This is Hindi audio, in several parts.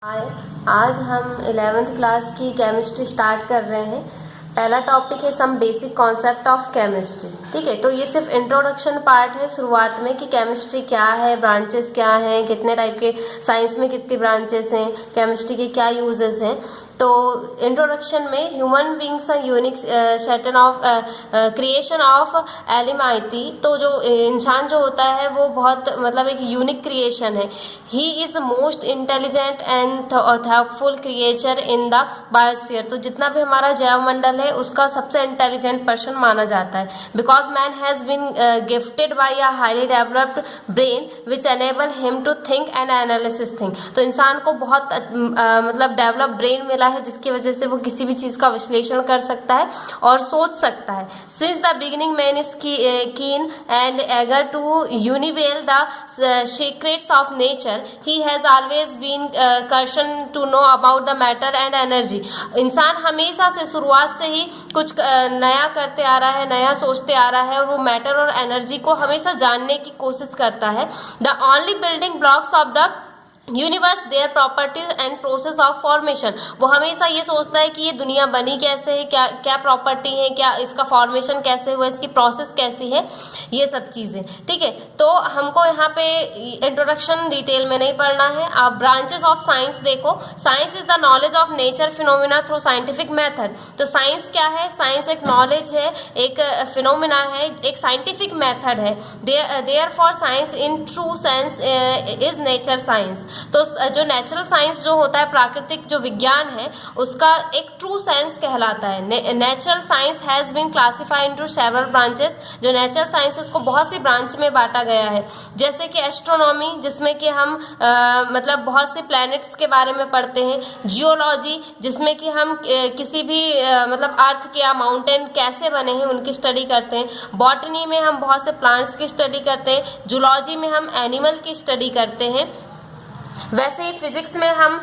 हाय। आज हम 11th क्लास की केमिस्ट्री स्टार्ट कर रहे हैं। पहला टॉपिक है some basic concept of chemistry. ठीक है, तो ये सिर्फ इंट्रोडक्शन पार्ट है शुरुआत में कि केमिस्ट्री क्या है, ब्रांचेस क्या हैं, कितने टाइप के, साइंस में कितनी ब्रांचेस हैं, केमिस्ट्री के क्या यूजेस हैं। तो इंट्रोडक्शन में human beings unique certain of creation of Almighty. तो जो इंसान जो होता है वो बहुत मतलब एक यूनिक क्रिएशन है। He is most intelligent and thoughtful creature in the biosphere. तो जितना भी हमारा जैवमंडल है उसका सबसे इंटेलिजेंट पर्सन माना जाता है, because man has been gifted by a highly developed brain which enable him to think and analysis think. तो इंसान को बहुत मतलब डेवलप ब्रेन मिला है जिसकी वजह से वो किसी भी चीज का विश्लेषण कर सकता है और सोच सकता है। Since the beginning man is keen and eager to unveil the secrets of nature, he has always been curious to know about the matter and energy. इंसान हमेशा से शुरुआत से ही कुछ नया करते आ रहा है, नया सोचते आ रहा है और वो मैटर और एनर्जी को हमेशा जानने की कोशिश करता है। The only building blocks of the universe their properties and process of formation. वो हमेशा ये सोचता है कि ये दुनिया बनी कैसे है, क्या क्या प्रॉपर्टी है, क्या इसका फॉर्मेशन कैसे हुआ, इसकी प्रोसेस कैसी है, ये सब चीज़ें। ठीक है, तो हमको यहाँ पे इंट्रोडक्शन डिटेल में नहीं पढ़ना है। आप ब्रांचेस ऑफ साइंस देखो। Science is the knowledge of nature phenomena through scientific method. तो साइंस क्या है? साइंस एक नॉलेज है, एक फिनोमिना है, एक साइंटिफिक मेथड है। Therefore science in true sense is nature science. तो जो नेचुरल साइंस जो होता है, प्राकृतिक जो विज्ञान है, उसका एक ट्रू साइंस कहलाता है। Natural science has been classified into several branches. जो नेचुरल साइंस है उसको बहुत सी ब्रांच में बांटा गया है, जैसे कि एस्ट्रोनॉमी, जिसमें कि हम मतलब बहुत से प्लैनेट्स के बारे में पढ़ते हैं। जियोलॉजी, जिसमें कि हम किसी भी मतलब अर्थ के या माउंटेन कैसे बने हैं उनकी स्टडी करते हैं। बॉटनी में हम बहुत से प्लांट्स की स्टडी करते हैं। जूलॉजी में हम एनिमल की स्टडी करते हैं। वैसे ही फिजिक्स में हम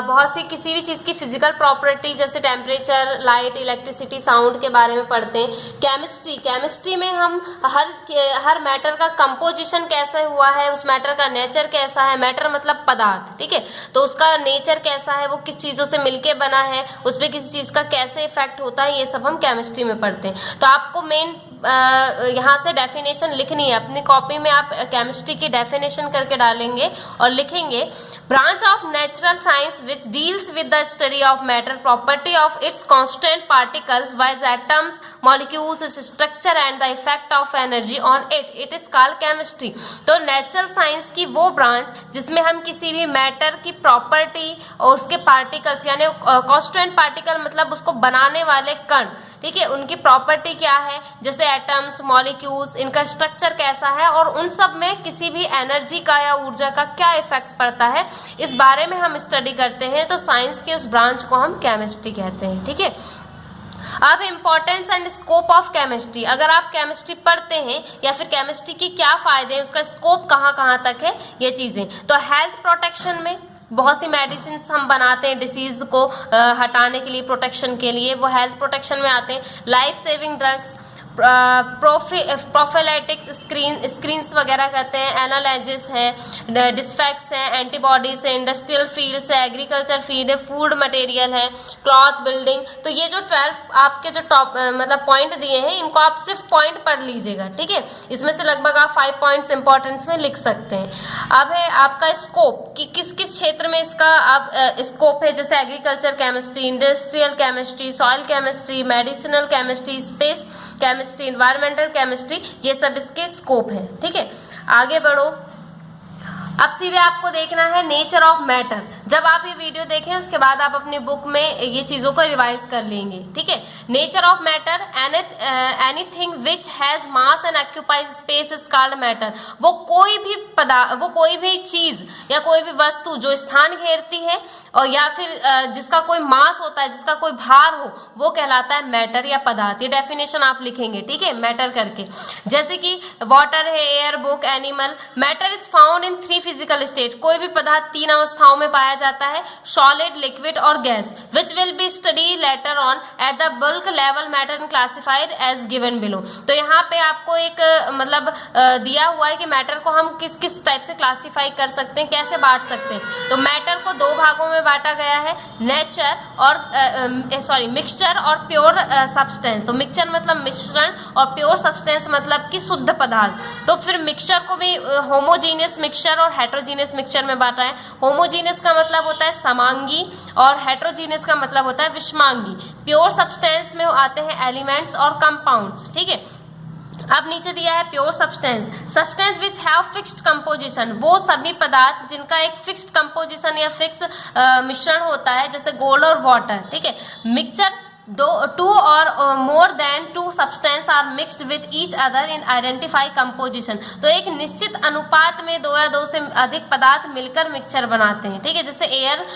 बहुत सी किसी भी चीज़ की फिजिकल प्रॉपर्टी जैसे टेम्परेचर, लाइट, इलेक्ट्रिसिटी, साउंड के बारे में पढ़ते हैं। केमिस्ट्री में हम हर मैटर का कंपोजिशन कैसे हुआ है, उस मैटर का नेचर कैसा है। मैटर मतलब पदार्थ, ठीक है, तो उसका नेचर कैसा है, वो किस चीज़ों से मिलके बना है, उस पर किसी चीज़ का कैसे इफेक्ट होता है, ये सब हम केमिस्ट्री में पढ़ते हैं। तो आपको मेन यहाँ से डेफिनेशन लिखनी है अपनी कॉपी में। आप केमिस्ट्री की डेफिनेशन करके डालेंगे और लिखेंगे, branch of natural science which deals with the study of matter property of its constant particles wise atoms molecules structure and the effect of energy on it is called chemistry. तो नेचुरल साइंस की वो ब्रांच जिसमें हम किसी भी मैटर की प्रॉपर्टी और उसके पार्टिकल्स, यानी कॉन्स्टेंट पार्टिकल मतलब उसको बनाने वाले कण, ठीक है, उनकी प्रॉपर्टी क्या है, जैसे एटम्स, मॉलिक्यूल्स, इनका स्ट्रक्चर कैसा है और उन सब में किसी भी एनर्जी का या ऊर्जा का क्या इफेक्ट पड़ता है, इस बारे में हम स्टडी करते हैं। तो साइंस के उस ब्रांच को हम केमिस्ट्री कहते हैं। ठीक है, अब importance and scope of chemistry. अगर आप केमिस्ट्री पढ़ते हैं या फिर केमिस्ट्री की क्या फायदे हैं, उसका स्कोप कहाँ कहाँ तक है, ये चीज़ें। तो हेल्थ प्रोटेक्शन में बहुत सी मेडिसिन हम बनाते हैं डिसीज को हटाने के लिए, प्रोटेक्शन के लिए, वो हेल्थ प्रोटेक्शन में आते हैं। लाइफ सेविंग ड्रग्स, प्रोफिलैटिक्स स्क्रीन्स वगैरह करते हैं, एनालाइजिस है, डिस्फेक्ट्स हैं, एंटीबॉडीज है, इंडस्ट्रियल फील्ड्स है, एग्रीकल्चर फील्ड है, फूड मटेरियल है, क्लॉथ बिल्डिंग। तो ये जो 12 आपके जो टॉप मतलब पॉइंट दिए हैं, इनको आप सिर्फ पॉइंट पढ़ लीजिएगा। ठीक है, इसमें से लगभग आप 5 पॉइंट्स इंपॉर्टेंस में लिख सकते हैं। अब है आपका स्कोप कि किस किस क्षेत्र में इसका आप स्कोप है, जैसे agriculture chemistry, industrial chemistry, soil chemistry, medicinal chemistry, space chemistry, environmental chemistry, ये सब इसके स्कोप है। ठीक है, आगे बढ़ो। अब सीधे आपको देखना है नेचर ऑफ मैटर। जब आप ये वीडियो देखें उसके बाद आप अपनी बुक में ये चीज़ों को रिवाइज कर लेंगे। ठीक है, nature of matter, anything which has mass and occupies space is called matter. वो कोई भी चीज़ या कोई भी वस्तु जो स्थान घेरती है और या फिर जिसका कोई मास होता है, जिसका कोई भार हो, वो कहलाता है मैटर या पदार्थ। ये डेफिनेशन आप लिखेंगे, ठीक है, मैटर करके। जैसे कि वाटर है, air, book, animal. Matter is found in 3 physical state, कोई भी पदार्थ 3 अवस्थाओं में पाया जाता है, सॉलिड, लिक्विड और gas, which will be study later on at the bulk level matter and classified as given below. तो यहाँ पे आपको एक मतलब दिया हुआ है कि मैटर को हम किस किस टाइप से क्लासिफाई कर सकते हैं, कैसे बांट सकते हैं। तो मैटर को 2 भागों में बांटा गया है, नेचर और मिक्सचर और प्योर सब्सटेंस। तो मिक्सचर मतलब मिश्रण और प्योर सब्सटेंस मतलब कि शुद्ध पदार्थ। तो फिर मिक्सचर को भी होमोजीनियस मिक्सचर और हेट्रोजीनियस मिक्सचर में बांटा है। होमोजीनियस का मतलब होता है समांगी और हेट्रोजीनियस का मतलब होता है विषमांगी। प्योर सब्सटेंस में आते हैं एलिमेंट्स और कंपाउंड्स, ठीक है। अब नीचे दिया है pure substance which have fixed composition, वो सभी पदार्थ जिनका एक फिक्स्ड कंपोजिशन या फिक्स मिश्रण होता है, जैसे गोल्ड और वाटर, ठीक है। मिक्सचर 2 और more than 2 substance are mixed with each other in identify composition. तो एक निश्चित अनुपात में 2 या 2 से अधिक पदार्थ मिलकर मिक्सचर बनाते हैं, ठीक है, जैसे air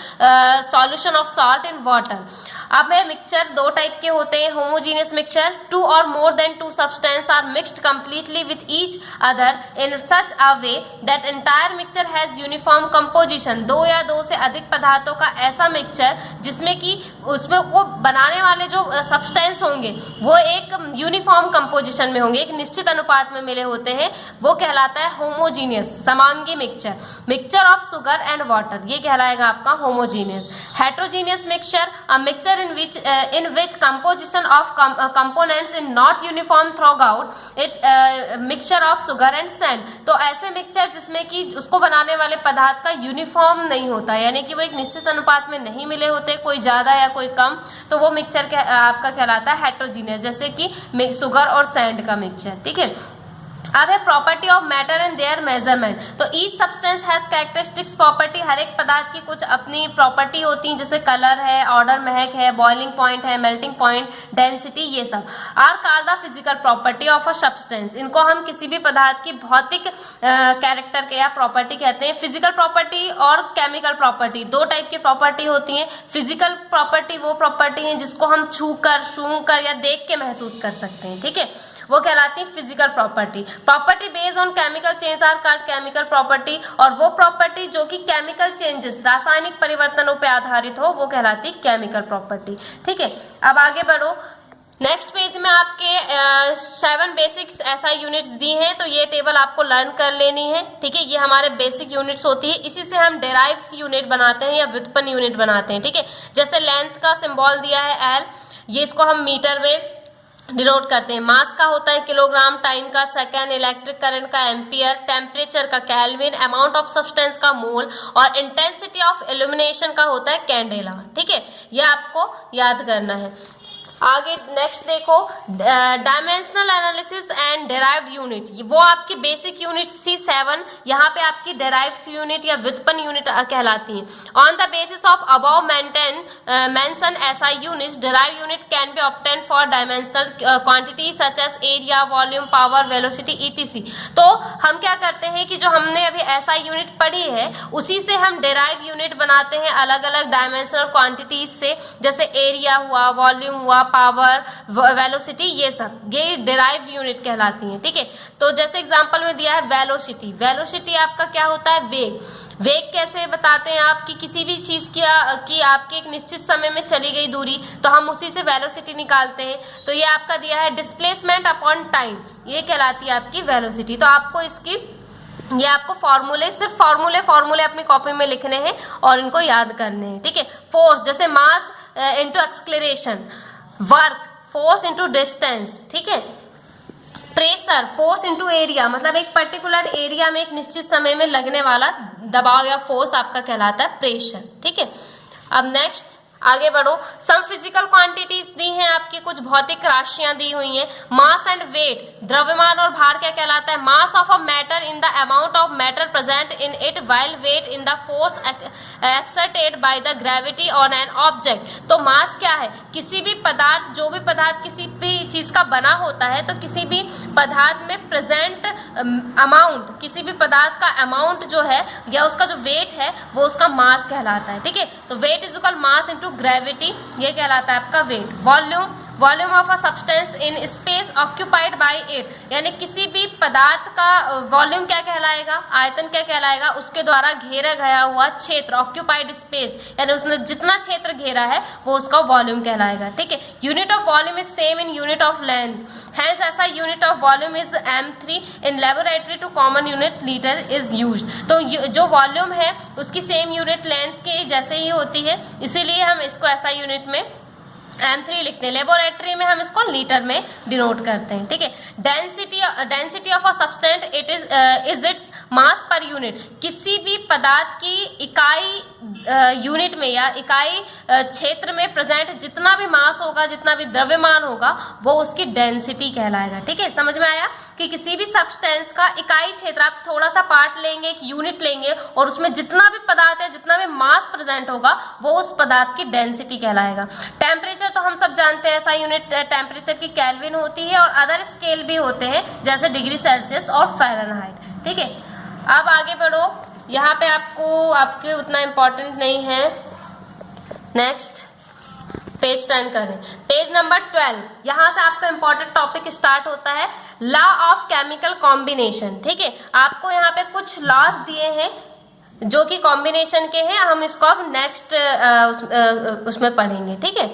solution of salt in water. अब है मिक्सचर 2 टाइप के होते हैं, होमोजीनियस मिक्सचर 2 और more than 2 substance are mixed completely with each other in such a way that entire mixture has uniform composition. 2 या 2 से अधिक पदार्थों का ऐसा मिक्सचर जिसमें कि उसमें वो बनाने वाले जो सब्सटेंस होंगे वो एक यूनिफॉर्म कंपोजिशन में होंगे, एक निश्चित अनुपात में मिले होते हैं, वो कहलाता है होमोजीनियस समांगी mixture. Mixture of sugar and water, ये कहलाएगा आपका homogeneous. Heterogeneous mixture, a mixture in which composition of components is not uniform throughout it, mixture of sugar and sand। तो ऐसे मिक्सचर जिसमें कि उसको बनाने वाले पदार्थ का यूनिफॉर्म नहीं होता, यानी कि वो एक निश्चित अनुपात में नहीं मिले होते, कोई ज्यादा या कोई कम, तो वो मिक्सचर आपका कहलाता है हेट्रोजीनियस, जैसे कि शुगर और सैंड का मिक्सचर, ठीक है। अब है property of matter and their measurement. तो each substance has characteristics property, हर एक पदार्थ की कुछ अपनी प्रॉपर्टी होती हैं, जैसे कलर है, ऑर्डर महक है, बॉइलिंग पॉइंट है, मेल्टिंग पॉइंट, डेंसिटी, ये सब are called the physical property of a substance. इनको हम किसी भी पदार्थ की भौतिक कैरेक्टर के या प्रॉपर्टी कहते हैं। फिजिकल प्रॉपर्टी और केमिकल प्रॉपर्टी 2 टाइप की प्रॉपर्टी होती हैं। फिजिकल प्रॉपर्टी वो प्रॉपर्टी है जिसको हम छूकर, सूंघकर या देख के महसूस कर सकते हैं, ठीक है, वो कहलाती है physical property. Property based on chemical change are called chemical property, और वो प्रॉपर्टी जो कि केमिकल चेंजेस रासायनिक परिवर्तनों पे आधारित हो वो कहलाती है केमिकल प्रॉपर्टी, ठीक है। अब आगे बढ़ो, नेक्स्ट पेज में आपके 7 बेसिक SI यूनिट्स दी हैं, तो ये टेबल आपको लर्न कर लेनी है, ठीक है। ये हमारे बेसिक यूनिट्स होती है, इसी से हम डेराइव्स यूनिट बनाते हैं या व्युत्पन्न यूनिट बनाते हैं, ठीक है। जैसे लेंथ का सिंबल दिया है L, ये इसको हम मीटर में डिनोट करते हैं। मास का होता है किलोग्राम, टाइम का सेकेंड, इलेक्ट्रिक करंट का एम्पियर, टेम्परेचर का केल्विन, अमाउंट ऑफ सब्सटेंस का मोल, और इंटेंसिटी ऑफ इल्यूमिनेशन का होता है कैंडेला, ठीक है। ये आपको याद करना है। आगे नेक्स्ट देखो, dimensional analysis and derived unit, वो आपकी बेसिक यूनिट थी 7, यहाँ पे आपकी डेराइव्ड यूनिट या व्युत्पन्न यूनिट कहलाती हैं। On the basis of above mention SI units, derived unit can be obtain for dimensional quantity such as area, volume, power, velocity ETC। तो हम क्या करते हैं कि जो हमने अभी SI यूनिट पढ़ी है उसी से हम डेराइव यूनिट बनाते हैं अलग अलग डायमेंशनल क्वांटिटीज से, जैसे एरिया हुआ, वॉल्यूम हुआ, पावर, वेलोसिटी, ये सब ये डेराइव यूनिट कहलाती हैं, ठीक है। तो जैसे एग्जांपल में दिया है वेलोसिटी, वेलोसिटी आपका क्या होता है, वेग। वेग कैसे बताते हैं आप कि किसी भी चीज की आपके एक निश्चित समय में चली गई दूरी, तो हम उसी से वेलोसिटी निकालते हैं। तो ये आपका दिया है डिस्प्लेसमेंट अपॉन टाइम, ये कहलाती है आपकी वेलोसिटी। तो आपको इसकी ये आपको फॉर्मूले, सिर्फ फॉर्मूले अपनी कॉपी में लिखने हैं और इनको याद करने हैं, ठीक है। फोर्स, जैसे mass into acceleration, work force into distance, ठीक है। प्रेशर फोर्स इनटू एरिया, मतलब एक पर्टिकुलर एरिया में एक निश्चित समय में लगने वाला दबाव या फोर्स आपका कहलाता है प्रेशर, ठीक है। अब नेक्स्ट आगे बढ़ो, सम फिजिकल क्वांटिटीज दी हैं आपकी, कुछ भौतिक राशियां दी हुई हैं। मास एंड वेट, द्रव्यमान और भार क्या कहलाता है, mass of a matter in the amount of matter present in it while weight in the force exerted by the gravity on an object. तो मास क्या है, किसी भी पदार्थ, जो भी पदार्थ किसी भी चीज का बना होता है, तो किसी भी पदार्थ में प्रेजेंट अमाउंट, किसी भी पदार्थ का अमाउंट जो है या उसका जो वेट है वो उसका मास कहलाता है, ठीक है। तो weight is equal mass into gravity, ये कहलाता है आपका weight. Volume, volume of a substance in space occupied by it, यानी किसी भी पदार्थ का वॉल्यूम क्या कहलाएगा, आयतन क्या कहलाएगा, उसके द्वारा घेरा गया हुआ क्षेत्र, ऑक्यूपाइड स्पेस, यानी उसने जितना क्षेत्र घेरा है वो उसका वॉल्यूम कहलाएगा। ठीक है, unit of volume is same in unit of length, hence SI unit of volume is m3 in laboratory too common unit litre is used. तो जो वॉल्यूम है उसकी सेम यूनिट लेंथ के जैसे ही होती है, इसीलिए हम इसको ऐसा यूनिट में m3 लिखते हैं, लेबोरेटरी में हम इसको लीटर में डिनोट करते हैं। ठीक है, density of a substance it is its mass per unit, किसी भी पदार्थ की इकाई यूनिट में या इकाई क्षेत्र में प्रेजेंट जितना भी मास होगा, जितना भी द्रव्यमान होगा, वो उसकी डेंसिटी कहलाएगा। ठीक है, समझ में आया कि किसी भी सब्सटेंस का इकाई क्षेत्र, आप थोड़ा सा पार्ट लेंगे, एक यूनिट लेंगे और उसमें जितना भी पदार्थ है, जितना भी मास प्रेजेंट होगा, वो उस पदार्थ की डेंसिटी कहलाएगा। टेम्परेचर तो हम सब जानते हैं, ऐसा यूनिट टेम्परेचर की केल्विन होती है और अदर स्केल भी होते हैं जैसे डिग्री सेल्सियस और फ़ारेनहाइट। ठीक है, अब आगे बढ़ो, यहाँ पे आपके उतना इम्पोर्टेंट नहीं है। नेक्स्ट पेज टर्न करें, पेज नंबर 12, यहाँ से आपका इंपॉर्टेंट टॉपिक स्टार्ट होता है, लॉ ऑफ केमिकल कॉम्बिनेशन। ठीक है, आपको यहाँ पे कुछ लॉज दिए हैं जो कि कॉम्बिनेशन के हैं, हम इसको अब नेक्स्ट उसमें पढ़ेंगे। ठीक है,